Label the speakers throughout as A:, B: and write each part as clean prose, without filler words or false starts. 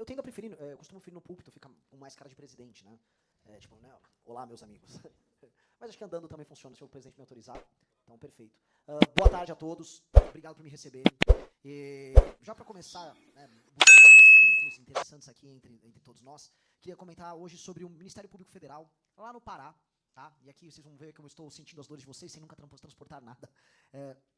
A: Eu tendo a preferir, eu costumo preferir no púlpito, fica com mais cara de presidente, né? Tipo, né? Olá, meus amigos. Mas acho que andando também funciona, se o presidente me autorizar. Então, perfeito. Boa tarde a todos. Obrigado por me receberem. E já para começar, né, buscando alguns vínculos interessantes aqui entre todos nós, queria comentar hoje sobre o Ministério Público Federal, lá no Pará. Tá? E aqui vocês vão ver que eu estou sentindo as dores de vocês sem nunca transportar nada.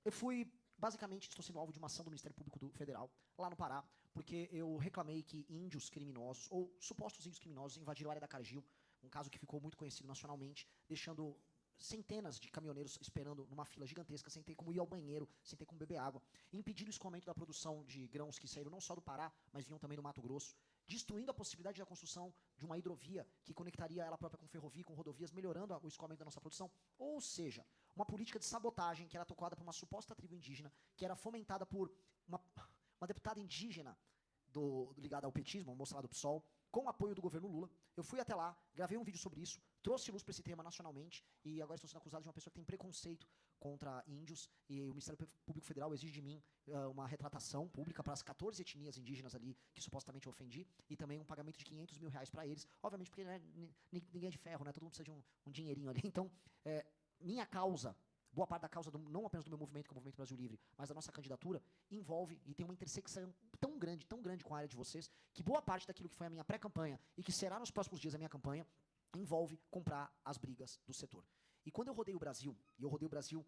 A: Eu fui, basicamente, estou sendo alvo de uma ação do Ministério Público Federal, lá no Pará, porque eu reclamei que índios criminosos, ou supostos índios criminosos, invadiram a área da Cargill, um caso que ficou muito conhecido nacionalmente, deixando centenas de caminhoneiros esperando numa fila gigantesca, sem ter como ir ao banheiro, sem ter como beber água, impedindo o escoamento da produção de grãos que saíram não só do Pará, mas vinham também do Mato Grosso, destruindo a possibilidade da construção de uma hidrovia que conectaria ela própria com ferrovia, com rodovias, melhorando o escoamento da nossa produção. Ou seja, uma política de sabotagem que era tocada por uma suposta tribo indígena, que era fomentada por uma deputada indígena ligada ao petismo, uma moça lá do PSOL, com o apoio do governo Lula. Eu fui até lá, gravei um vídeo sobre isso, trouxe luz para esse tema nacionalmente, e agora estou sendo acusado de uma pessoa que tem preconceito contra índios, e o Ministério Público Federal exige de mim uma retratação pública para as 14 etnias indígenas ali que supostamente eu ofendi, e também um pagamento de R$500 mil para eles, obviamente porque né, ninguém é de ferro, né, todo mundo precisa de um dinheirinho ali. Então, minha causa, boa parte da causa, não apenas do meu movimento, que é o Movimento Brasil Livre, mas da nossa candidatura, envolve e tem uma intersecção tão grande com a área de vocês, que boa parte daquilo que foi a minha pré-campanha e que será nos próximos dias a minha campanha, envolve comprar as brigas do setor. E quando eu rodei o Brasil, e eu rodei o Brasil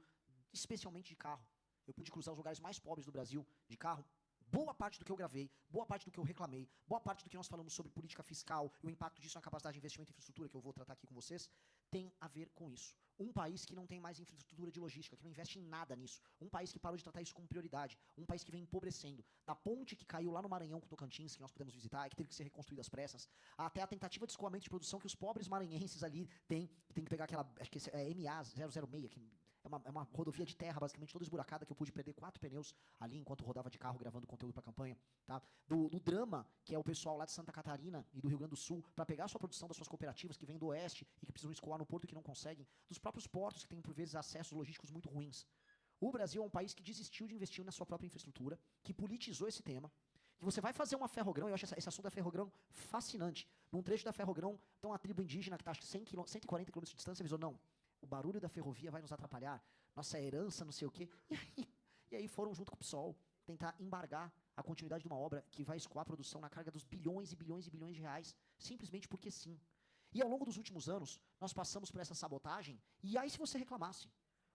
A: especialmente de carro, eu pude cruzar os lugares mais pobres do Brasil de carro, boa parte do que eu gravei, boa parte do que eu reclamei, boa parte do que nós falamos sobre política fiscal e o impacto disso na capacidade de investimento em infraestrutura, que eu vou tratar aqui com vocês, tem a ver com isso. Um país que não tem mais infraestrutura de logística, que não investe em nada nisso. Um país que parou de tratar isso como prioridade. Um país que vem empobrecendo. Da ponte que caiu lá no Maranhão com Tocantins, que nós pudemos visitar, e que teve que ser reconstruída às pressas, até a tentativa de escoamento de produção que os pobres maranhenses ali têm, que tem que pegar aquela, acho que é MA-006, que é uma rodovia de terra, basicamente toda esburacada, que eu pude perder 4 pneus ali enquanto rodava de carro gravando conteúdo para campanha. Tá? Do drama, que é o pessoal lá de Santa Catarina e do Rio Grande do Sul, para pegar a sua produção das suas cooperativas que vêm do oeste e que precisam escoar no porto e que não conseguem, dos próprios portos que têm, por vezes, acessos logísticos muito ruins. O Brasil é um país que desistiu de investir na sua própria infraestrutura, que politizou esse tema, que você vai fazer uma ferrogrão, eu acho esse assunto da ferrogrão fascinante. Num trecho da ferrogrão, tem uma tribo indígena que está, acho que 140 km de distância, avisou, não, o barulho da ferrovia vai nos atrapalhar, nossa herança, não sei o quê. E aí foram junto com o PSOL tentar embargar a continuidade de uma obra que vai escoar a produção na carga dos bilhões e bilhões e bilhões de reais, simplesmente porque sim. E ao longo dos últimos anos, nós passamos por essa sabotagem, e aí se você reclamasse,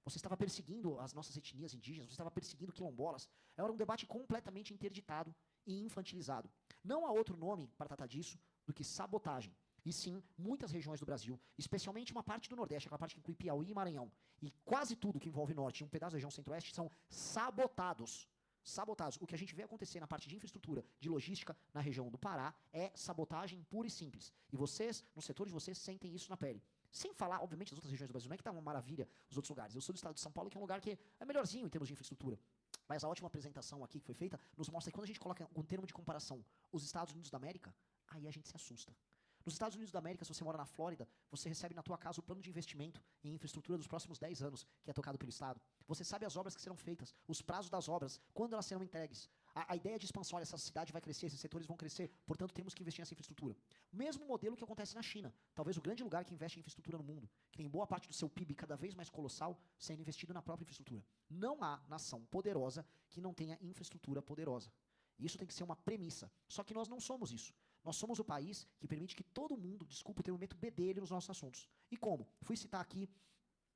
A: você estava perseguindo as nossas etnias indígenas, você estava perseguindo quilombolas, era um debate completamente interditado e infantilizado. Não há outro nome para tratar disso do que sabotagem. E sim, muitas regiões do Brasil, especialmente uma parte do Nordeste, aquela parte que inclui Piauí e Maranhão, e quase tudo que envolve Norte e um pedaço da região Centro-Oeste, são sabotados. Sabotados. O que a gente vê acontecer na parte de infraestrutura, de logística, na região do Pará, é sabotagem pura e simples. E vocês, no setor de vocês, sentem isso na pele. Sem falar, obviamente, das outras regiões do Brasil. Não é que tá uma maravilha os outros lugares. Eu sou do estado de São Paulo, que é um lugar que é melhorzinho em termos de infraestrutura. Mas a ótima apresentação aqui que foi feita nos mostra que quando a gente coloca um termo de comparação os Estados Unidos da América, aí a gente se assusta. Nos Estados Unidos da América, se você mora na Flórida, você recebe na tua casa o plano de investimento em infraestrutura dos próximos 10 anos, que é tocado pelo Estado. Você sabe as obras que serão feitas, os prazos das obras, quando elas serão entregues. A ideia de expansão, olha, essa cidade vai crescer, esses setores vão crescer, portanto temos que investir nessa infraestrutura. Mesmo modelo que acontece na China, talvez o grande lugar que investe em infraestrutura no mundo, que tem boa parte do seu PIB cada vez mais colossal sendo investido na própria infraestrutura. Não há nação poderosa que não tenha infraestrutura poderosa. Isso tem que ser uma premissa. Só que nós não somos isso. Nós somos o país que permite que todo mundo, desculpa o termo, meta o bedelho nos nossos assuntos. E como? Fui citar aqui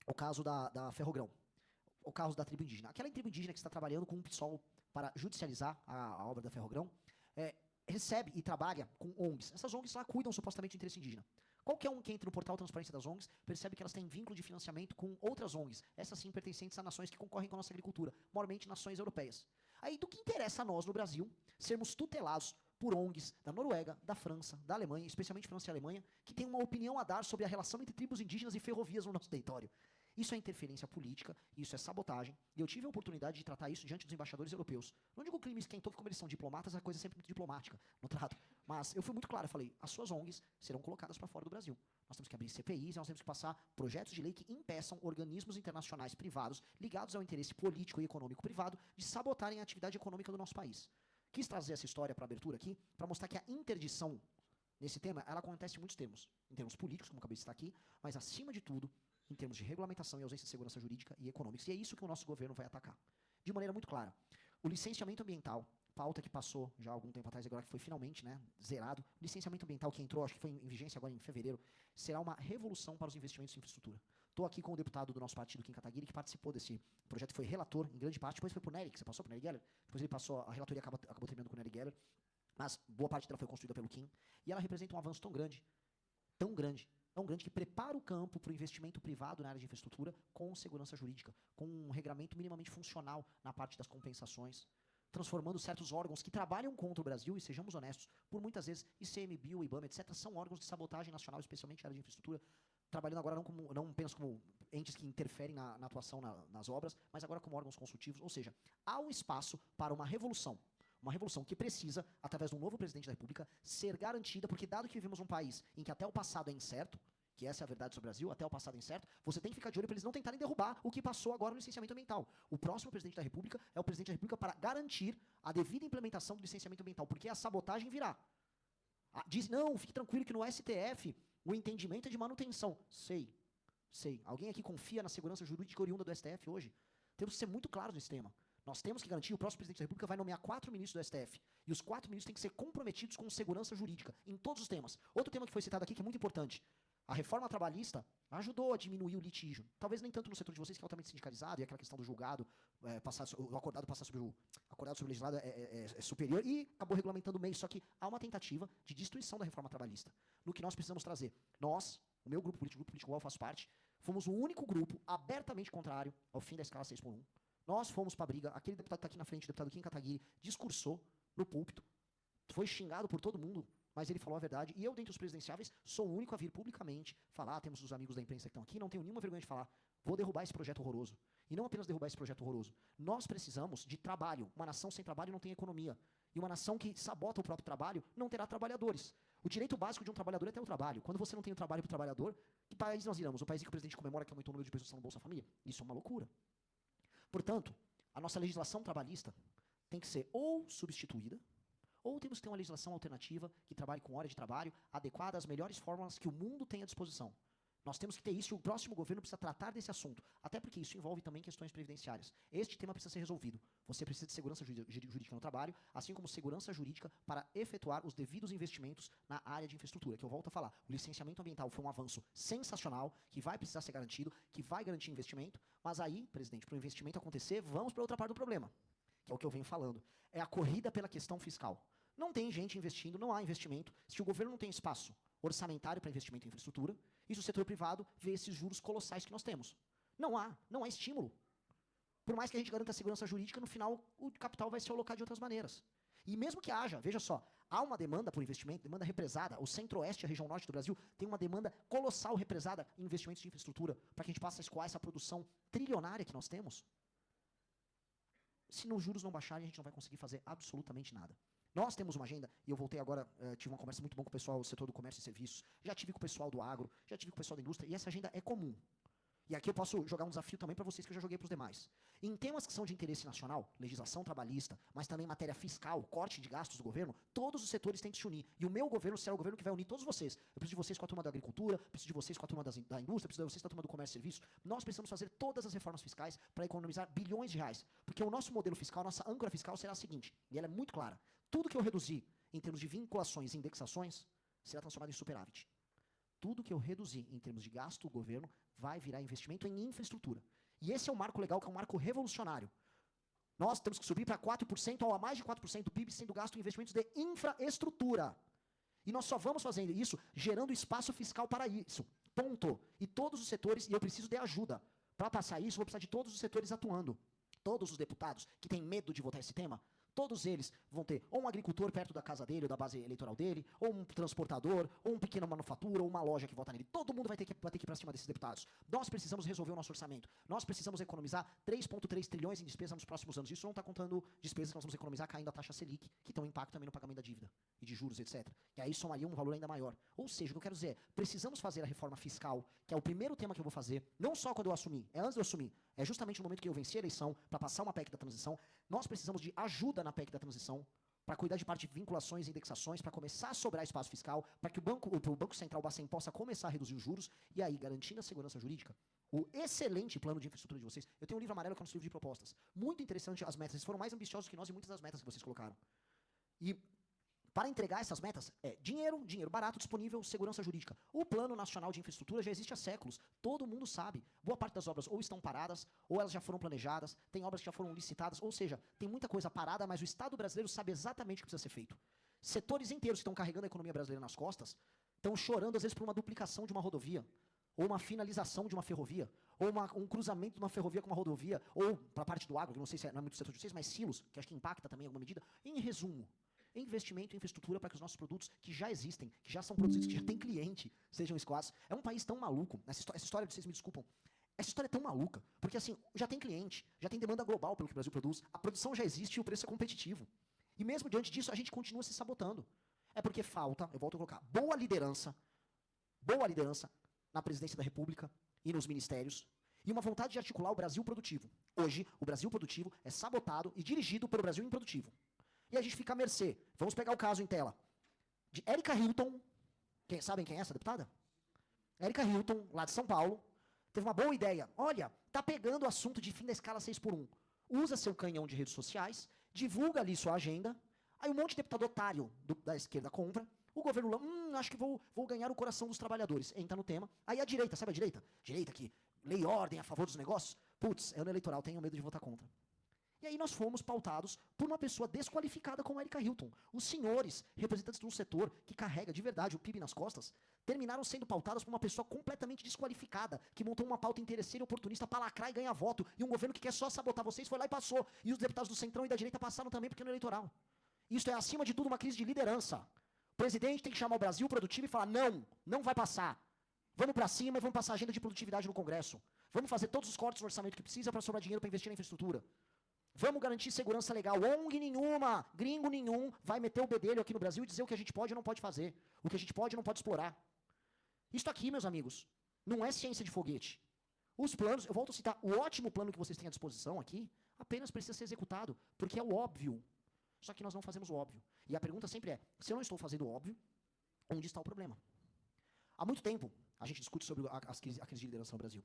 A: o caso da Ferrogrão, o caso da tribo indígena. Aquela tribo indígena que está trabalhando com um PSOL para judicializar a obra da Ferrogrão, recebe e trabalha com ONGs. Essas ONGs lá cuidam supostamente do interesse indígena. Qualquer um que entre no portal Transparência das ONGs percebe que elas têm vínculo de financiamento com outras ONGs, essas sim pertencentes a nações que concorrem com a nossa agricultura, maiormente nações europeias. Aí do que interessa a nós no Brasil sermos tutelados por ONGs da Noruega, da França, da Alemanha, especialmente França e Alemanha, que tem uma opinião a dar sobre a relação entre tribos indígenas e ferrovias no nosso território. Isso é interferência política, isso é sabotagem, e eu tive a oportunidade de tratar isso diante dos embaixadores europeus. Não digo que o clima esquentou, que como eles são diplomatas, a coisa é sempre muito diplomática no trato. Mas eu fui muito claro, eu falei, as suas ONGs serão colocadas para fora do Brasil. Nós temos que abrir CPIs, nós temos que passar projetos de lei que impeçam organismos internacionais privados ligados ao interesse político e econômico privado de sabotarem a atividade econômica do nosso país. Quis trazer essa história para abertura aqui, para mostrar que a interdição nesse tema, ela acontece em muitos termos. Em termos políticos, como acabei de citar aqui, mas acima de tudo, em termos de regulamentação e ausência de segurança jurídica e econômica. E é isso que o nosso governo vai atacar. De maneira muito clara. O licenciamento ambiental, pauta que passou já há algum tempo atrás, agora que foi finalmente, né, zerado. O licenciamento ambiental que entrou, acho que foi em vigência agora em fevereiro, será uma revolução para os investimentos em infraestrutura. Estou aqui com o deputado do nosso partido, Kim Kataguiri, que participou desse projeto, foi relator, em grande parte, depois foi para o Nery, que você passou para o Nery Geller, depois ele passou, a relatoria acabou terminando com o Nery Geller, mas boa parte dela foi construída pelo Kim, e ela representa um avanço tão grande, que prepara o campo para o investimento privado na área de infraestrutura com segurança jurídica, com um regramento minimamente funcional na parte das compensações, transformando certos órgãos que trabalham contra o Brasil, e sejamos honestos, por muitas vezes ICMBio, IBAMA, etc., são órgãos de sabotagem nacional, especialmente na área de infraestrutura, trabalhando agora não apenas como entes que interferem na atuação nas obras, mas agora como órgãos consultivos, ou seja, há um espaço para uma revolução que precisa, através de um novo presidente da República, ser garantida, porque dado que vivemos um país em que até o passado é incerto, que essa é a verdade sobre o Brasil, até o passado é incerto, você tem que ficar de olho para eles não tentarem derrubar o que passou agora no licenciamento ambiental. O próximo presidente da República é o presidente da República para garantir a devida implementação do licenciamento ambiental, porque a sabotagem virá. Diz, não, fique tranquilo que no STF o entendimento é de manutenção. Sei. Alguém aqui confia na segurança jurídica oriunda do STF hoje? Temos que ser muito claros nesse tema. Nós temos que garantir, o próximo presidente da República vai nomear 4 ministros do STF. E os 4 ministros têm que ser comprometidos com segurança jurídica, em todos os temas. Outro tema que foi citado aqui, que é muito importante. A reforma trabalhista ajudou a diminuir o litígio. Talvez nem tanto no setor de vocês, que é altamente sindicalizado, e aquela questão do julgado, o acordado passar sobre o acordado sobre o legislado é superior, e acabou regulamentando o meio. Só que há uma tentativa de destruição da reforma trabalhista. No que nós precisamos trazer. Nós, o meu grupo político do qual eu faço parte, fomos o único grupo abertamente contrário ao fim da escala 6x1. Nós fomos para a briga, aquele deputado que está aqui na frente, o deputado Kim Kataguiri, discursou no púlpito, foi xingado por todo mundo, mas ele falou a verdade, e eu, dentre os presidenciáveis, sou o único a vir publicamente falar, temos os amigos da imprensa que estão aqui, não tenho nenhuma vergonha de falar, vou derrubar esse projeto horroroso. E não apenas derrubar esse projeto horroroso, nós precisamos de trabalho. Uma nação sem trabalho não tem economia. E uma nação que sabota o próprio trabalho não terá trabalhadores. O direito básico de um trabalhador é ter o trabalho. Quando você não tem o trabalho para o trabalhador, que país nós iremos? O país em que o presidente comemora que aumentou o número de pessoas que estão no Bolsa Família? Isso é uma loucura. Portanto, a nossa legislação trabalhista tem que ser ou substituída, ou temos que ter uma legislação alternativa que trabalhe com hora de trabalho adequada às melhores fórmulas que o mundo tem à disposição. Nós temos que ter isso e o próximo governo precisa tratar desse assunto, até porque isso envolve também questões previdenciárias. Este tema precisa ser resolvido. Você precisa de segurança jurídica no trabalho, assim como segurança jurídica para efetuar os devidos investimentos na área de infraestrutura, que eu volto a falar. O licenciamento ambiental foi um avanço sensacional, que vai precisar ser garantido, que vai garantir investimento, mas aí, presidente, para o investimento acontecer, vamos para outra parte do problema, que é o que eu venho falando. É a corrida pela questão fiscal. Não tem gente investindo, não há investimento. Se o governo não tem espaço orçamentário para investimento em infraestrutura, e se o setor privado vê esses juros colossais que nós temos. Não há estímulo. Por mais que a gente garanta a segurança jurídica, no final o capital vai se alocar de outras maneiras. E mesmo que haja, veja só, há uma demanda por investimento, demanda represada. O centro-oeste, a região norte do Brasil, tem uma demanda colossal represada em investimentos de infraestrutura, para que a gente possa escoar essa produção trilionária que nós temos. Se os juros não baixarem, a gente não vai conseguir fazer absolutamente nada. Nós temos uma agenda, e eu voltei agora, tive uma conversa muito boa com o pessoal do setor do comércio e serviços, já tive com o pessoal do agro, já tive com o pessoal da indústria, e essa agenda é comum. E aqui eu posso jogar um desafio também para vocês que eu já joguei para os demais. Em temas que são de interesse nacional, legislação trabalhista, mas também matéria fiscal, corte de gastos do governo, todos os setores têm que se unir. E o meu governo será o governo que vai unir todos vocês. Eu preciso de vocês com a turma da agricultura, preciso de vocês com a turma da indústria, preciso de vocês com a turma do comércio e serviços. Nós precisamos fazer todas as reformas fiscais para economizar bilhões de reais. Porque o nosso modelo fiscal, a nossa âncora fiscal será a seguinte, e ela é muito clara. Tudo que eu reduzir em termos de vinculações e indexações será transformado em superávit. Tudo que eu reduzir em termos de gasto do governo vai virar investimento em infraestrutura. E esse é um marco legal, que é um marco revolucionário. Nós temos que subir para 4% ou a mais de 4% do PIB sendo gasto em investimentos de infraestrutura. E nós só vamos fazer isso gerando espaço fiscal para isso. Ponto. E todos os setores, e eu preciso de ajuda. Para passar isso, vou precisar de todos os setores atuando. Todos os deputados que têm medo de votar esse tema, todos eles vão ter ou um agricultor perto da casa dele, ou da base eleitoral dele, ou um transportador, ou um pequeno manufatura, ou uma loja que vota nele. Todo mundo vai ter que ir para cima desses deputados. Nós precisamos resolver o nosso orçamento. Nós precisamos economizar 3,3 trilhões em despesa nos próximos anos. Isso não está contando despesas que nós vamos economizar caindo a taxa Selic, que tem um impacto também no pagamento da dívida, e de juros, etc. E aí somaria um valor ainda maior. Ou seja, o que eu quero dizer é, precisamos fazer a reforma fiscal, que é o primeiro tema que eu vou fazer, não só quando eu assumir, é antes de eu assumir, é justamente no momento que eu venci a eleição, para passar uma PEC da transição. Nós precisamos de ajuda na PEC da transição, para cuidar de parte de vinculações e indexações, para começar a sobrar espaço fiscal, para que o Banco Central, o Bacen, possa começar a reduzir os juros, e aí, garantindo a segurança jurídica, o excelente plano de infraestrutura de vocês. Eu tenho um livro amarelo que é um livro de propostas. Muito interessante as metas. Vocês foram mais ambiciosos que nós em muitas das metas que vocês colocaram. E para entregar essas metas, dinheiro barato, disponível, segurança jurídica. O Plano Nacional de Infraestrutura já existe há séculos. Todo mundo sabe. Boa parte das obras ou estão paradas, ou elas já foram planejadas, tem obras que já foram licitadas, ou seja, tem muita coisa parada, mas o Estado brasileiro sabe exatamente o que precisa ser feito. Setores inteiros que estão carregando a economia brasileira nas costas estão chorando, às vezes, por uma duplicação de uma rodovia, ou uma finalização de uma ferrovia, ou um cruzamento de uma ferrovia com uma rodovia, ou para a parte do agro, que não sei se não é muito setor de vocês, mas silos, que acho que impacta também em alguma medida. Em resumo, investimento em infraestrutura para que os nossos produtos, que já existem, que já são produzidos, que já tem cliente, sejam escoados. É um país tão maluco, essa história, vocês me desculpam, essa história é tão maluca, porque assim, já tem cliente, já tem demanda global pelo que o Brasil produz, a produção já existe e o preço é competitivo. E mesmo diante disso, a gente continua se sabotando. É porque falta, eu volto a colocar, boa liderança na presidência da República e nos ministérios, e uma vontade de articular o Brasil produtivo. Hoje, o Brasil produtivo é sabotado e dirigido pelo Brasil improdutivo. E a gente fica à mercê. Vamos pegar o caso em tela de Erika Hilton. Sabem quem é essa deputada? Erika Hilton, lá de São Paulo, teve uma boa ideia. Olha, tá pegando o assunto de fim da escala 6x1. Usa seu canhão de redes sociais, divulga ali sua agenda, aí um monte de deputado otário da esquerda compra, o governo Lula, acho que vou ganhar o coração dos trabalhadores. Entra no tema. Aí a direita, sabe a direita? Direita que lei e ordem a favor dos negócios. Putz, é no eleitoral, tenho medo de votar contra. E aí nós fomos pautados por uma pessoa desqualificada como a Erika Hilton. Os senhores, representantes de um setor que carrega de verdade o PIB nas costas, terminaram sendo pautados por uma pessoa completamente desqualificada, que montou uma pauta interesseira e oportunista para lacrar e ganhar voto, e um governo que quer só sabotar vocês foi lá e passou. E os deputados do Centrão e da direita passaram também porque no eleitoral. Isso é, acima de tudo, uma crise de liderança. O presidente tem que chamar o Brasil produtivo e falar, não vai passar. Vamos para cima e vamos passar a agenda de produtividade no Congresso. Vamos fazer todos os cortes no orçamento que precisa para sobrar dinheiro para investir na infraestrutura. Vamos garantir segurança legal. ONG nenhuma, gringo nenhum, vai meter o bedelho aqui no Brasil e dizer o que a gente pode e não pode fazer. O que a gente pode e não pode explorar. Isso aqui, meus amigos, não é ciência de foguete. Os planos, eu volto a citar, o ótimo plano que vocês têm à disposição aqui, apenas precisa ser executado, porque é o óbvio. Só que nós não fazemos o óbvio. E a pergunta sempre é, se eu não estou fazendo o óbvio, onde está o problema? Há muito tempo, a gente discute sobre a crise de liderança no Brasil.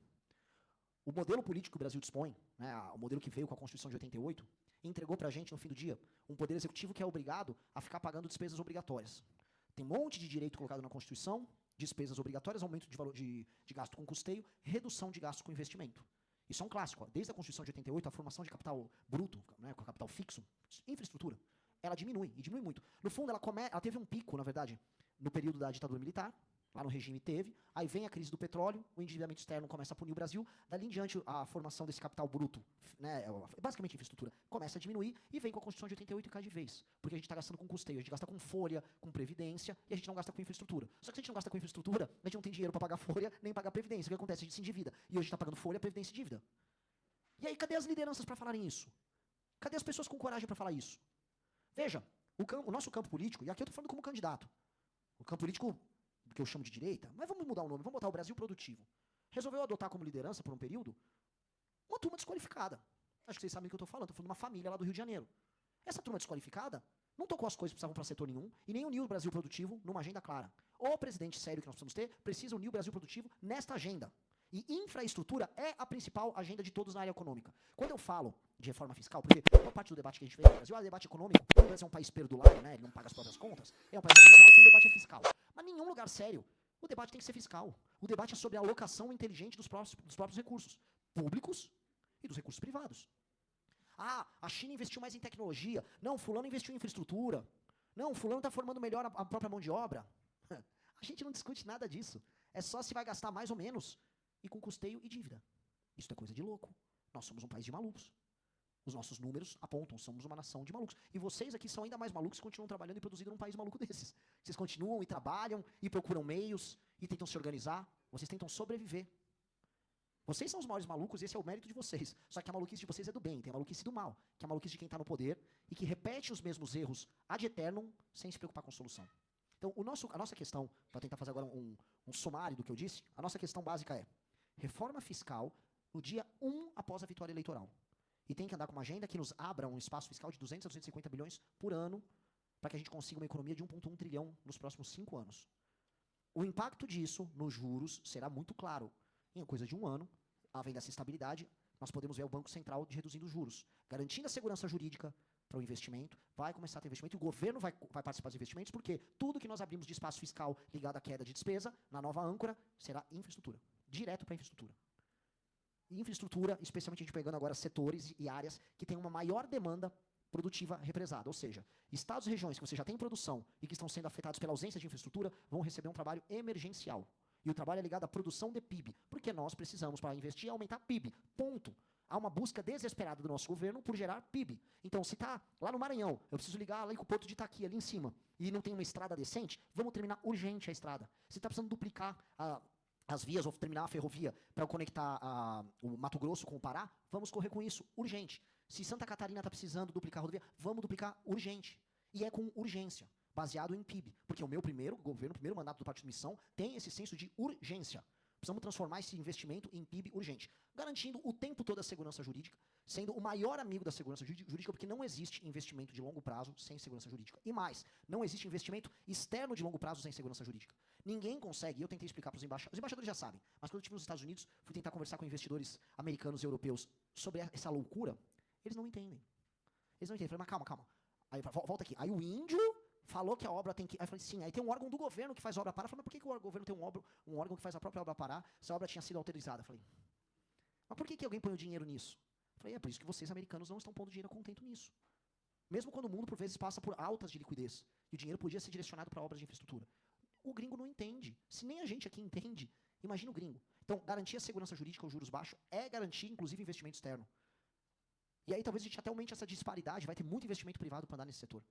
A: O modelo político que o Brasil dispõe, né, o modelo que veio com a Constituição de 88, entregou pra gente, no fim do dia, um poder executivo que é obrigado a ficar pagando despesas obrigatórias. Tem um monte de direito colocado na Constituição, despesas obrigatórias, aumento de valor de gasto com custeio, redução de gasto com investimento. Isso é um clássico. Ó. Desde a Constituição de 88, a formação de capital bruto, né, com capital fixo, infraestrutura, ela diminui, e diminui muito. No fundo, ela teve um pico, na verdade, no período da ditadura militar, lá no regime teve, aí vem a crise do petróleo, o endividamento externo começa a punir o Brasil, dali em diante a formação desse capital bruto, né, basicamente infraestrutura, começa a diminuir e vem com a Constituição de 88 e cai de vez. Porque a gente está gastando com custeio, a gente gasta com folha, com previdência, e a gente não gasta com infraestrutura. Só que se a gente não gasta com infraestrutura, a gente não tem dinheiro para pagar folha, nem pagar previdência. O que acontece? A gente se endivida. E hoje a gente está pagando folha, previdência e dívida. E aí, cadê as lideranças para falarem isso? Cadê as pessoas com coragem para falar isso? Veja, o nosso campo político, e aqui eu estou falando como candidato, o campo político que eu chamo de direita, mas vamos mudar o nome, vamos botar o Brasil produtivo. Resolveu adotar como liderança, por um período, uma turma desqualificada. Acho que vocês sabem do que eu estou falando de uma família lá do Rio de Janeiro. Essa turma desqualificada não tocou as coisas que precisavam para setor nenhum e nem uniu o Brasil produtivo numa agenda clara. O presidente sério que nós precisamos ter precisa unir o Brasil produtivo nesta agenda. E infraestrutura é a principal agenda de todos na área econômica. Quando eu falo de reforma fiscal, porque boa parte do debate que a gente fez no Brasil é debate econômico, o Brasil é um país perdulário, né? Ele não paga as próprias contas, é um país regional, então o debate é fiscal. Mas em nenhum lugar sério, o debate tem que ser fiscal. O debate é sobre a alocação inteligente dos próprios recursos públicos e dos recursos privados. Ah, a China investiu mais em tecnologia. Não, fulano investiu em infraestrutura. Não, fulano está formando melhor a própria mão de obra. A gente não discute nada disso. É só se vai gastar mais ou menos e com custeio e dívida. Isso é coisa de louco. Nós somos um país de malucos. Os nossos números apontam, somos uma nação de malucos. E vocês aqui são ainda mais malucos e continuam trabalhando e produzindo num país maluco desses. Vocês continuam e trabalham e procuram meios e tentam se organizar. Vocês tentam sobreviver. Vocês são os maiores malucos e esse é o mérito de vocês. Só que a maluquice de vocês é do bem, tem a maluquice do mal, que é a maluquice de quem está no poder e que repete os mesmos erros ad eternum sem se preocupar com solução. Então, a nossa questão, para tentar fazer agora um sumário do que eu disse, a nossa questão básica é reforma fiscal no dia 1 após a vitória eleitoral. E tem que andar com uma agenda que nos abra um espaço fiscal de 200 a 250 bilhões por ano para que a gente consiga uma economia de 1,1 trilhão nos próximos 5 anos. O impacto disso nos juros será muito claro. Em coisa de um ano, havendo essa estabilidade, nós podemos ver o Banco Central reduzindo os juros, garantindo a segurança jurídica para o investimento, vai começar a ter investimento, e o governo vai participar dos investimentos, porque tudo que nós abrimos de espaço fiscal ligado à queda de despesa, na nova âncora, será infraestrutura, direto para infraestrutura. Infraestrutura, especialmente a gente pegando agora setores e áreas que têm uma maior demanda produtiva represada, ou seja, estados e regiões que você já tem produção e que estão sendo afetados pela ausência de infraestrutura vão receber um trabalho emergencial. E o trabalho é ligado à produção de PIB, porque nós precisamos, para investir, aumentar PIB, ponto. Há uma busca desesperada do nosso governo por gerar PIB. Então, se está lá no Maranhão, eu preciso ligar lá com o Porto de Itaqui, ali em cima, e não tem uma estrada decente, vamos terminar urgente a estrada. Se está precisando duplicar as vias ou terminar a ferrovia para conectar o Mato Grosso com o Pará, vamos correr com isso, urgente. Se Santa Catarina está precisando duplicar a rodovia, vamos duplicar urgente. E é com urgência, baseado em PIB. Porque o meu primeiro governo, o primeiro mandato do Partido Missão, tem esse senso de urgência. Precisamos transformar esse investimento em PIB urgente, garantindo o tempo todo a segurança jurídica, sendo o maior amigo da segurança jurídica, porque não existe investimento de longo prazo sem segurança jurídica. E mais, não existe investimento externo de longo prazo sem segurança jurídica. Ninguém consegue, e eu tentei explicar para os embaixadores já sabem, mas quando eu estive nos Estados Unidos, fui tentar conversar com investidores americanos e europeus sobre essa loucura, eles não entendem. Eles não entendem. Eu falei, mas calma. Aí, volta aqui. Aí o índio falou que a obra tem que... Aí eu falei, sim, aí tem um órgão do governo que faz a obra parar. Eu falei, mas por que o governo tem um órgão que faz a própria obra parar se a obra tinha sido autorizada? Eu falei, mas por que alguém põe o dinheiro nisso? Eu falei, é por isso que vocês, americanos, não estão pondo dinheiro a contento nisso. Mesmo quando o mundo, por vezes, passa por altas de liquidez. E o dinheiro podia ser direcionado para obras de infraestrutura. O gringo não entende. Se nem a gente aqui entende, imagina o gringo. Então, garantir a segurança jurídica aos juros baixos é garantir, inclusive, investimento externo. E aí talvez a gente até aumente essa disparidade, vai ter muito investimento privado para andar nesse setor.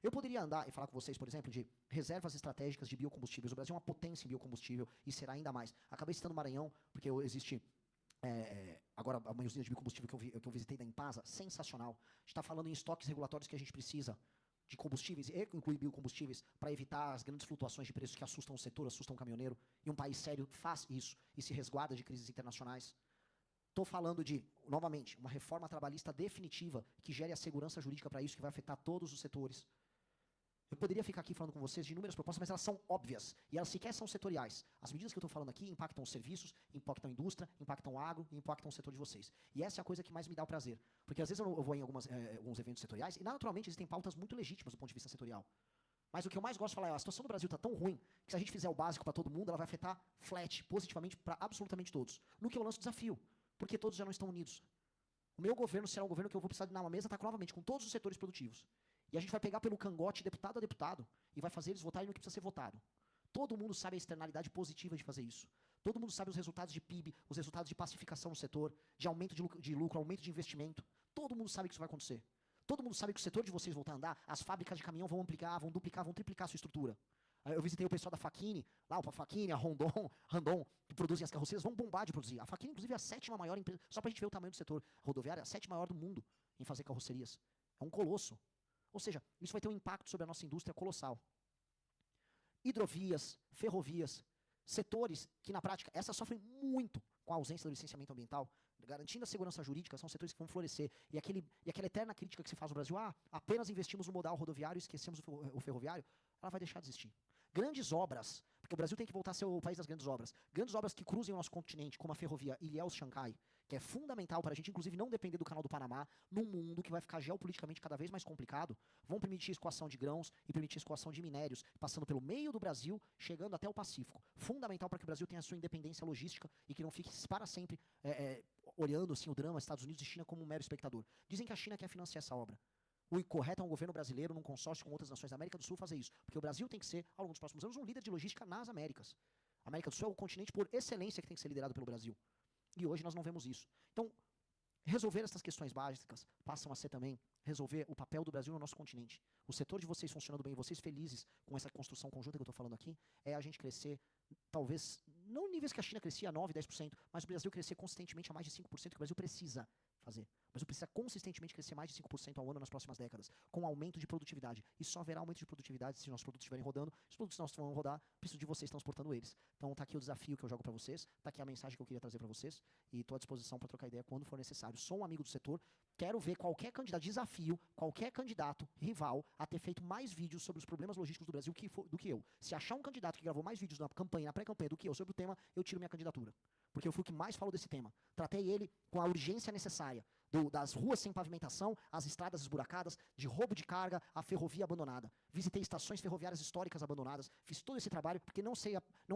A: Eu poderia andar e falar com vocês, por exemplo, de reservas estratégicas de biocombustíveis. O Brasil é uma potência em biocombustível e será ainda mais. Acabei citando Maranhão, porque existe agora uma usina de biocombustível que eu visitei da Impasa, sensacional. A gente está falando em estoques regulatórios que a gente precisa de combustíveis, e incluir biocombustíveis, para evitar as grandes flutuações de preços que assustam o setor, assustam o caminhoneiro. E um país sério faz isso e se resguarda de crises internacionais. Estou falando de, novamente, uma reforma trabalhista definitiva que gere a segurança jurídica para isso, que vai afetar todos os setores. Eu poderia ficar aqui falando com vocês de inúmeras propostas, mas elas são óbvias e elas sequer são setoriais. As medidas que eu estou falando aqui impactam os serviços, impactam a indústria, impactam o agro e impactam o setor de vocês. E essa é a coisa que mais me dá o prazer. Porque às vezes eu vou em alguns eventos setoriais e naturalmente existem pautas muito legítimas do ponto de vista setorial. Mas o que eu mais gosto de falar é a situação do Brasil está tão ruim que se a gente fizer o básico para todo mundo, ela vai afetar flat, positivamente, para absolutamente todos. No que eu lanço o desafio, porque todos já não estão unidos. O meu governo será um governo que eu vou precisar de na mesa estar novamente com todos os setores produtivos. E a gente vai pegar pelo cangote deputado a deputado e vai fazer eles votarem no que precisa ser votado. Todo mundo sabe a externalidade positiva de fazer isso. Todo mundo sabe os resultados de PIB, os resultados de pacificação no setor, de aumento de lucro, aumento de investimento. Todo mundo sabe que isso vai acontecer. Todo mundo sabe que o setor de vocês voltar a andar, as fábricas de caminhão vão ampliar, vão duplicar, vão triplicar a sua estrutura. Eu visitei o pessoal da Facchini, lá a Facchini, a Randon, que produzem as carrocerias, vão bombar de produzir. A Facchini, inclusive, é a 7ª maior empresa, só para a gente ver o tamanho do setor rodoviário, é a 7ª maior do mundo em fazer carrocerias. É um colosso. Ou seja, isso vai ter um impacto sobre a nossa indústria colossal. Hidrovias, ferrovias, setores que, na prática, essas sofrem muito com a ausência do licenciamento ambiental, garantindo a segurança jurídica, são setores que vão florescer. E aquela eterna crítica que se faz no Brasil, apenas investimos no modal rodoviário e esquecemos o ferroviário, ela vai deixar de existir. Grandes obras, porque o Brasil tem que voltar a ser o país das grandes obras que cruzem o nosso continente, como a ferrovia Ilhéus-Xangai, que é fundamental para a gente, inclusive, não depender do Canal do Panamá, num mundo que vai ficar geopoliticamente cada vez mais complicado, vão permitir escoação de grãos e permitir escoação de minérios, passando pelo meio do Brasil, chegando até o Pacífico. Fundamental para que o Brasil tenha a sua independência logística e que não fique para sempre olhando assim, o drama Estados Unidos e China como um mero espectador. Dizem que a China quer financiar essa obra. O correto é um governo brasileiro, num consórcio com outras nações da América do Sul, fazer isso. Porque o Brasil tem que ser, ao longo dos próximos anos, um líder de logística nas Américas. A América do Sul é o continente por excelência que tem que ser liderado pelo Brasil. E hoje nós não vemos isso. Então, resolver essas questões básicas passam a ser também resolver o papel do Brasil no nosso continente. O setor de vocês funcionando bem, vocês felizes com essa construção conjunta que eu estou falando aqui, é a gente crescer, talvez, não níveis que a China crescia 9%, 10%, mas o Brasil crescer consistentemente a mais de 5%, que o Brasil precisa fazer. O Brasil precisa consistentemente crescer mais de 5% ao ano nas próximas décadas, com aumento de produtividade. E só haverá aumento de produtividade se nossos produtos estiverem rodando. Os produtos que nós vamos rodar, preciso de vocês transportando eles. Então tá aqui o desafio que eu jogo para vocês, tá aqui a mensagem que eu queria trazer para vocês, e estou à disposição para trocar ideia quando for necessário. Sou um amigo do setor, quero ver qualquer candidato, desafio qualquer candidato rival a ter feito mais vídeos sobre os problemas logísticos do Brasil do que eu. Se achar um candidato que gravou mais vídeos na campanha, na pré-campanha do que eu sobre o tema, eu tiro minha candidatura. Porque eu fui o que mais falou desse tema. Tratei ele com a urgência necessária. Das ruas sem pavimentação, as estradas esburacadas, de roubo de carga, a ferrovia abandonada. Visitei estações ferroviárias históricas abandonadas, fiz todo esse trabalho porque não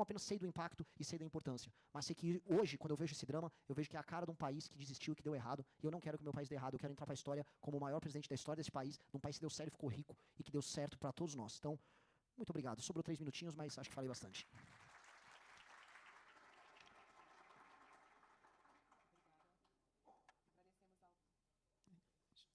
A: apenas sei do impacto e sei da importância, mas sei que hoje, quando eu vejo esse drama, eu vejo que é a cara de um país que desistiu, que deu errado, e eu não quero que o meu país dê errado, eu quero entrar para a história como o maior presidente da história desse país, de um país que deu certo e ficou rico, e que deu certo para todos nós. Então, muito obrigado. Sobrou 3 minutinhos, mas acho que falei bastante.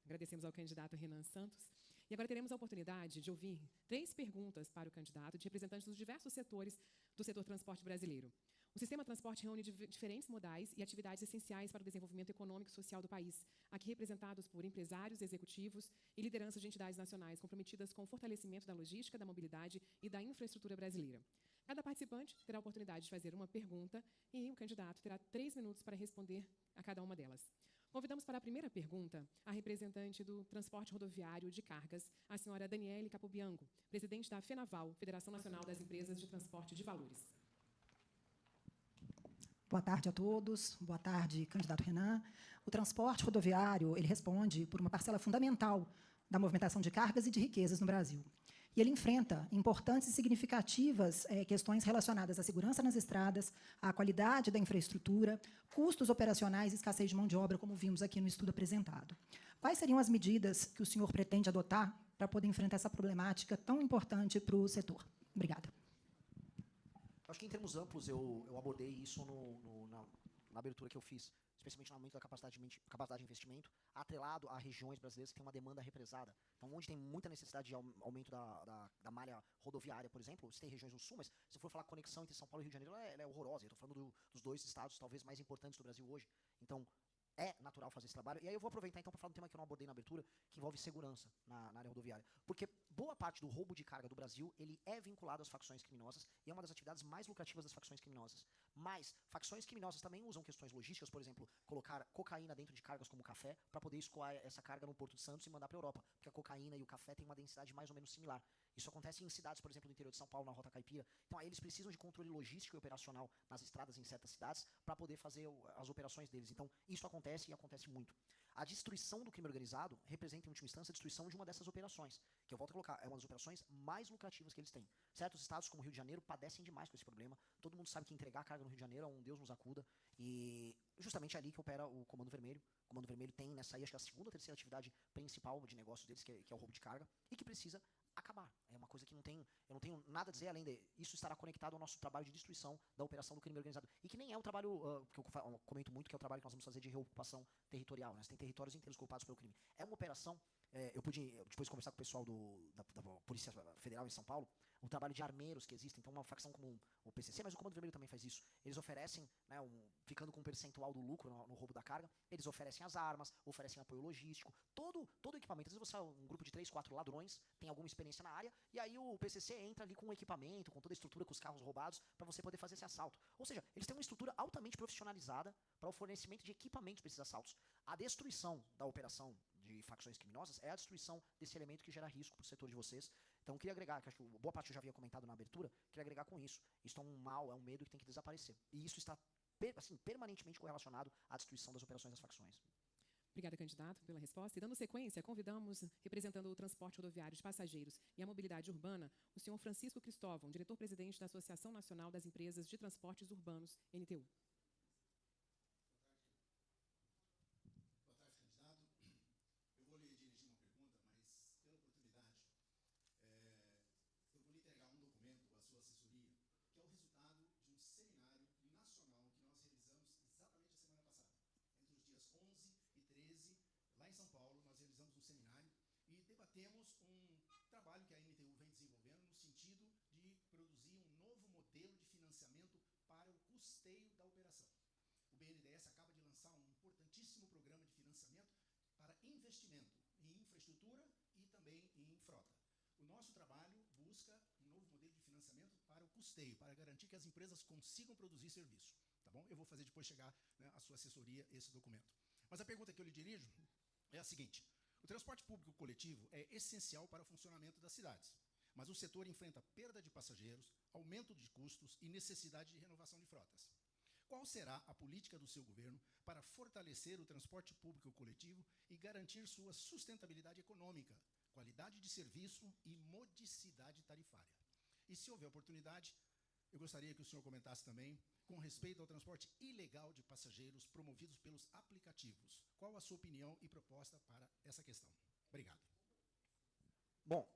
B: Agradecemos ao candidato Renan Santos. E agora teremos a oportunidade de ouvir 3 perguntas para o candidato de representantes dos diversos setores do setor transporte brasileiro. O sistema transporte reúne diferentes modais e atividades essenciais para o desenvolvimento econômico e social do país, aqui representados por empresários, executivos e lideranças de entidades nacionais comprometidas com o fortalecimento da logística, da mobilidade e da infraestrutura brasileira. Cada participante terá a oportunidade de fazer uma pergunta e o candidato terá 3 minutos para responder a cada uma delas. Convidamos para a primeira pergunta a representante do Transporte Rodoviário de Cargas, a senhora Daniele Capobianco, presidente da FENAVAL, Federação Nacional das Empresas de Transporte de Valores.
C: Boa tarde a todos. Boa tarde, candidato Renan. O transporte rodoviário, ele responde por uma parcela fundamental da movimentação de cargas e de riquezas no Brasil. E ele enfrenta importantes e significativas questões relacionadas à segurança nas estradas, à qualidade da infraestrutura, custos operacionais e escassez de mão de obra, como vimos aqui no estudo apresentado. Quais seriam as medidas que o senhor pretende adotar para poder enfrentar essa problemática tão importante para o setor? Obrigada.
A: Acho que, em termos amplos, eu abordei isso na abertura que eu fiz, especialmente no aumento da capacidade de investimento, atrelado a regiões brasileiras que têm uma demanda represada. Então, onde tem muita necessidade de aumento da malha rodoviária, por exemplo, você tem regiões no sul, mas se for falar conexão entre São Paulo e Rio de Janeiro, ela é horrorosa. Eu estou falando dos 2 estados talvez mais importantes do Brasil hoje. Então, é natural fazer esse trabalho. E aí eu vou aproveitar então para falar um tema que eu não abordei na abertura, que envolve segurança na área rodoviária. Porque boa parte do roubo de carga do Brasil, ele é vinculado às facções criminosas e é uma das atividades mais lucrativas das facções criminosas. Mas facções criminosas também usam questões logísticas, por exemplo, colocar cocaína dentro de cargas como café, para poder escoar essa carga no Porto de Santos e mandar para a Europa. Porque a cocaína e o café têm uma densidade mais ou menos similar. Isso acontece em cidades, por exemplo, do interior de São Paulo, na Rota Caipira. Então, aí eles precisam de controle logístico e operacional nas estradas em certas cidades para poder fazer as operações deles. Então, isso acontece e acontece muito. A destruição do crime organizado representa, em última instância, a destruição de uma dessas operações, que eu volto a colocar, é uma das operações mais lucrativas que eles têm. Certos estados, como o Rio de Janeiro, padecem demais com esse problema. Todo mundo sabe que entregar carga no Rio de Janeiro é um Deus nos acuda. E justamente é ali que opera o Comando Vermelho. O Comando Vermelho tem nessa aí, acho que a segunda ou terceira atividade principal de negócios deles, que é o roubo de carga, e que precisa acabar. É uma coisa que eu não tenho nada a dizer além de isso estará conectado ao nosso trabalho de destruição da operação do crime organizado. E que nem é o trabalho que eu comento muito, que é o trabalho que nós vamos fazer de reocupação territorial. Né? Você tem territórios inteiros ocupados pelo crime. É uma operação, eu pude depois conversar com o pessoal da Polícia Federal em São Paulo, o trabalho de armeiros que existem. Então, uma facção como o PCC, mas o Comando Vermelho também faz isso. Eles oferecem, né, ficando com um percentual do lucro no roubo da carga, eles oferecem as armas, oferecem apoio logístico, todo o equipamento. Às vezes você é um grupo de 3, 4 ladrões, tem alguma experiência na área, e aí o PCC entra ali com o equipamento, com toda a estrutura, com os carros roubados, para você poder fazer esse assalto. Ou seja, eles têm uma estrutura altamente profissionalizada para o fornecimento de equipamentos para esses assaltos. A destruição da operação de facções criminosas é a destruição desse elemento que gera risco para o setor de vocês. Então, queria agregar, que acho que boa parte eu já havia comentado na abertura, queria agregar com isso. Isso é um mal, é um medo que tem que desaparecer. E isso está permanentemente correlacionado à destruição das operações das facções.
B: Obrigada, candidato, pela resposta. E dando sequência, convidamos, representando o transporte rodoviário de passageiros e a mobilidade urbana, o senhor Francisco Cristóvão, diretor-presidente da Associação Nacional das Empresas de Transportes Urbanos, NTU.
D: Lá em São Paulo, nós realizamos um seminário e debatemos um trabalho que a NTU vem desenvolvendo no sentido de produzir um novo modelo de financiamento para o custeio da operação. O BNDES acaba de lançar um importantíssimo programa de financiamento para investimento em infraestrutura e também em frota. O nosso trabalho busca um novo modelo de financiamento para o custeio, para garantir que as empresas consigam produzir serviço. Tá bom? Eu vou fazer depois chegar, né, à sua assessoria esse documento. Mas a pergunta que eu lhe dirijo é a seguinte: o transporte público coletivo é essencial para o funcionamento das cidades, mas o setor enfrenta perda de passageiros, aumento de custos e necessidade de renovação de frotas. Qual será a política do seu governo para fortalecer o transporte público coletivo e garantir sua sustentabilidade econômica, qualidade de serviço e modicidade tarifária? E se houver oportunidade, eu gostaria que o senhor comentasse também com respeito ao transporte ilegal de passageiros promovidos pelos aplicativos. Qual a sua opinião e proposta para essa questão? Obrigado.
A: Bom,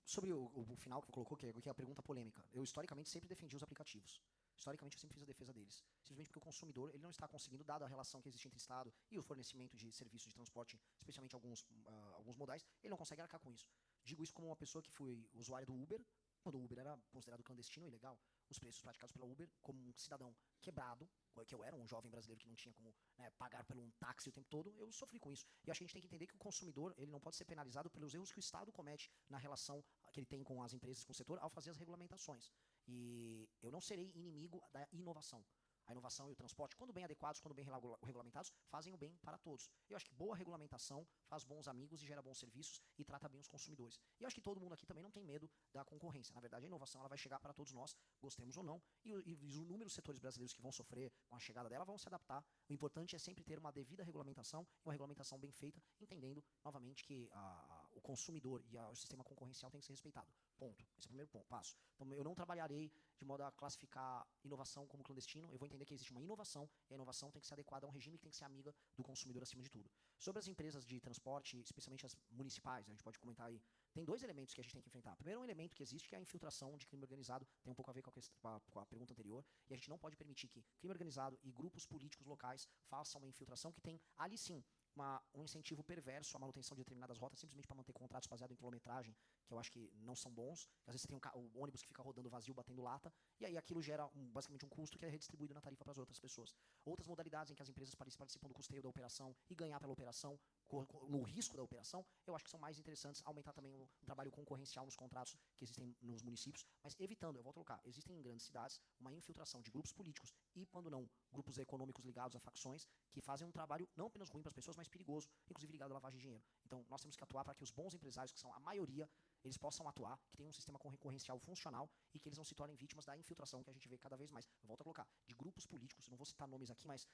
A: sobre o final que colocou, que é a pergunta polêmica, eu historicamente sempre defendi os aplicativos. Historicamente eu sempre fiz a defesa deles. Simplesmente porque o consumidor ele não está conseguindo, dada a relação que existe entre o Estado e o fornecimento de serviços de transporte, especialmente alguns modais, ele não consegue arcar com isso. Digo isso como uma pessoa que foi usuária do Uber, quando o Uber era considerado clandestino e ilegal. Os preços praticados pela Uber, como um cidadão quebrado, que eu era, um jovem brasileiro que não tinha como, né, pagar por um táxi o tempo todo, eu sofri com isso. E acho que a gente tem que entender que o consumidor ele não pode ser penalizado pelos erros que o Estado comete na relação que ele tem com as empresas, com o setor, ao fazer as regulamentações. E eu não serei inimigo da inovação. A inovação e o transporte, quando bem adequados, quando bem regulamentados, fazem o bem para todos. Eu acho que boa regulamentação faz bons amigos e gera bons serviços e trata bem os consumidores. E eu acho que todo mundo aqui também não tem medo da concorrência. Na verdade, a inovação ela vai chegar para todos nós, gostemos ou não, e o número de setores brasileiros que vão sofrer com a chegada dela vão se adaptar. O importante é sempre ter uma devida regulamentação, uma regulamentação bem feita, entendendo, novamente, que o consumidor e o sistema concorrencial tem que ser respeitado. Ponto. Esse é o primeiro passo. Então, eu não trabalharei de modo a classificar inovação como clandestino. Eu vou entender que existe uma inovação, e a inovação tem que ser adequada a um regime que tem que ser amiga do consumidor acima de tudo. Sobre as empresas de transporte, especialmente as municipais, a gente pode comentar aí, tem dois elementos que a gente tem que enfrentar. Primeiro, um elemento que existe, que é a infiltração de crime organizado, tem um pouco a ver com a pergunta anterior, e a gente não pode permitir que crime organizado e grupos políticos locais façam uma infiltração que tem, ali sim, um incentivo perverso à manutenção de determinadas rotas, simplesmente para manter contratos baseados em quilometragem, que eu acho que não são bons. Às vezes você tem o ônibus que fica rodando vazio, batendo lata, e aí aquilo gera basicamente um custo que é redistribuído na tarifa para as outras pessoas. Outras modalidades em que as empresas participam do custeio da operação e ganhar pela operação, no risco da operação, eu acho que são mais interessantes. Aumentar também o trabalho concorrencial nos contratos que existem nos municípios, mas evitando, eu volto a colocar, existem em grandes cidades uma infiltração de grupos políticos e, quando não, grupos econômicos ligados a facções que fazem um trabalho não apenas ruim para as pessoas, mas perigoso, inclusive ligado à lavagem de dinheiro. Então, nós temos que atuar para que os bons empresários, que são a maioria, eles possam atuar, que tenham um sistema concorrencial funcional e que eles não se tornem vítimas da infiltração que a gente vê cada vez mais. Eu volto a colocar, de grupos políticos, não vou citar nomes aqui, mas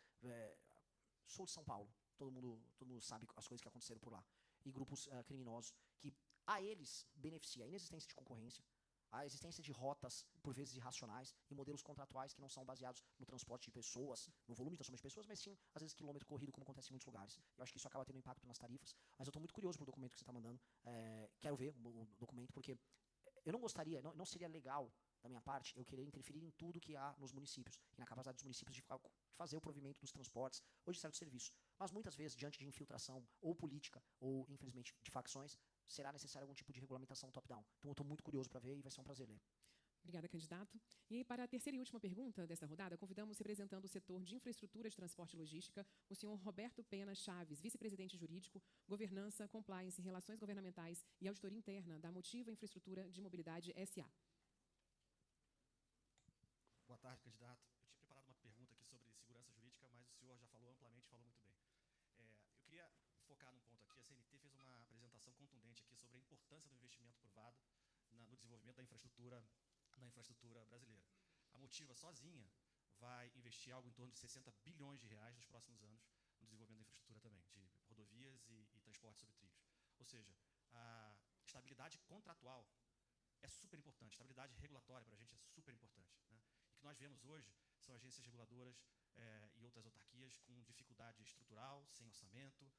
A: sou de São Paulo, todo mundo sabe as coisas que aconteceram por lá. E grupos criminosos que a eles beneficia a inexistência de concorrência, a existência de rotas, por vezes, irracionais, e modelos contratuais que não são baseados no transporte de pessoas, no volume de transporte de pessoas, mas sim, às vezes, quilômetro corrido, como acontece em muitos lugares. Eu acho que isso acaba tendo impacto nas tarifas, mas eu estou muito curioso pro documento que você está mandando. Quero ver o documento, porque eu não gostaria, não seria legal, da minha parte, eu querer interferir em tudo que há nos municípios, e na capacidade dos municípios de fazer o provimento dos transportes ou de certos serviços. Mas, muitas vezes, diante de infiltração, ou política, ou, infelizmente, de facções, será necessário algum tipo de regulamentação top-down. Então, eu estou muito curioso para ver e vai ser um prazer ler.
B: Obrigada, candidato. E para a terceira e última pergunta desta rodada, convidamos, representando o setor de infraestrutura de transporte e logística, o senhor Roberto Pena Chaves, vice-presidente jurídico, governança, compliance, relações governamentais e auditoria interna da Motiva Infraestrutura de Mobilidade S.A.
E: Boa tarde, candidato. Eu tinha preparado uma pergunta aqui sobre segurança jurídica, mas o senhor já falou amplamente, falou muito bem. Eu queria focar num ponto aqui. A CNT fez uma apresentação contundente aqui sobre a importância do investimento privado no desenvolvimento da infraestrutura, na infraestrutura brasileira. A Motiva, sozinha, vai investir algo em torno de 60 bilhões de reais nos próximos anos no desenvolvimento da infraestrutura também, de rodovias e transporte sobre trilhos. Ou seja, a estabilidade contratual é super importante, estabilidade regulatória para a gente é super importante, né? E o que nós vemos hoje são agências reguladoras e outras autarquias com dificuldade estrutural, sem orçamento,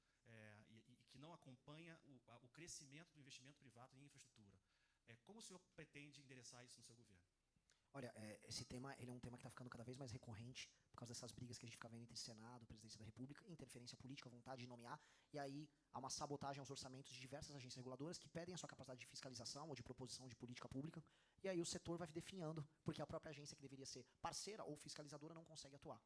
E: e que não acompanha o crescimento do investimento privado em infraestrutura. Como o senhor pretende endereçar isso no seu governo?
A: Olha, esse tema ele é um tema que está ficando cada vez mais recorrente por causa dessas brigas que a gente fica vendo entre Senado, Presidência da República, interferência política, vontade de nomear, e aí há uma sabotagem aos orçamentos de diversas agências reguladoras que pedem a sua capacidade de fiscalização ou de proposição de política pública, e aí o setor vai definhando, porque a própria agência que deveria ser parceira ou fiscalizadora não consegue atuar.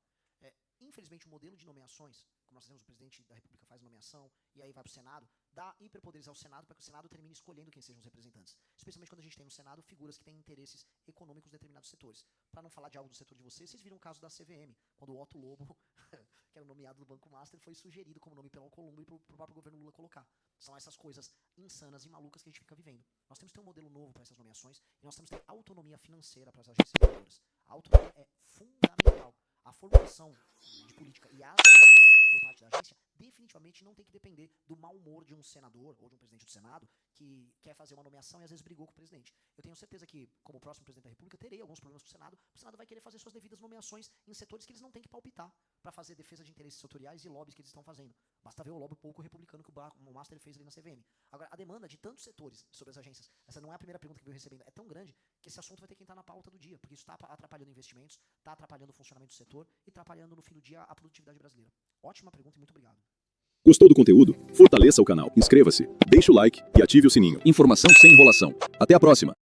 A: Infelizmente, o modelo de nomeações, como nós temos, o presidente da República faz nomeação, e aí vai para o Senado, dá hiperpoderes ao Senado para que o Senado termine escolhendo quem sejam os representantes. Especialmente quando a gente tem no Senado figuras que têm interesses econômicos em determinados setores. Para não falar de algo do setor de vocês viram o caso da CVM, quando o Otto Lobo, que que era nomeado do Banco Master, foi sugerido como nome pelo Alcolumbre e pro próprio governo Lula colocar. São essas coisas insanas e malucas que a gente fica vivendo. Nós temos que ter um modelo novo para essas nomeações e nós temos que ter autonomia financeira para as agências reguladoras. A autonomia é fundamental. A formulação de política e a aplicação por parte da agência definitivamente não tem que depender do mau humor de um senador ou de um presidente do Senado que quer fazer uma nomeação e às vezes brigou com o presidente. Eu tenho certeza que, como próximo presidente da República, terei alguns problemas com o Senado vai querer fazer suas devidas nomeações em setores que eles não têm que palpitar para fazer defesa de interesses setoriais e lobbies que eles estão fazendo. Basta ver o lobby pouco republicano que o Master fez ali na CVM. Agora, a demanda de tantos setores sobre as agências, essa não é a primeira pergunta que eu venho recebendo, é tão grande que esse assunto vai ter que entrar na pauta do dia, porque isso está atrapalhando investimentos, está atrapalhando o funcionamento do setor e atrapalhando no fim do dia a produtividade brasileira. Ótima pergunta e muito obrigado.
F: Gostou do conteúdo? Fortaleça o canal, inscreva-se, deixe o like e ative o sininho. Informação sem enrolação. Até a próxima!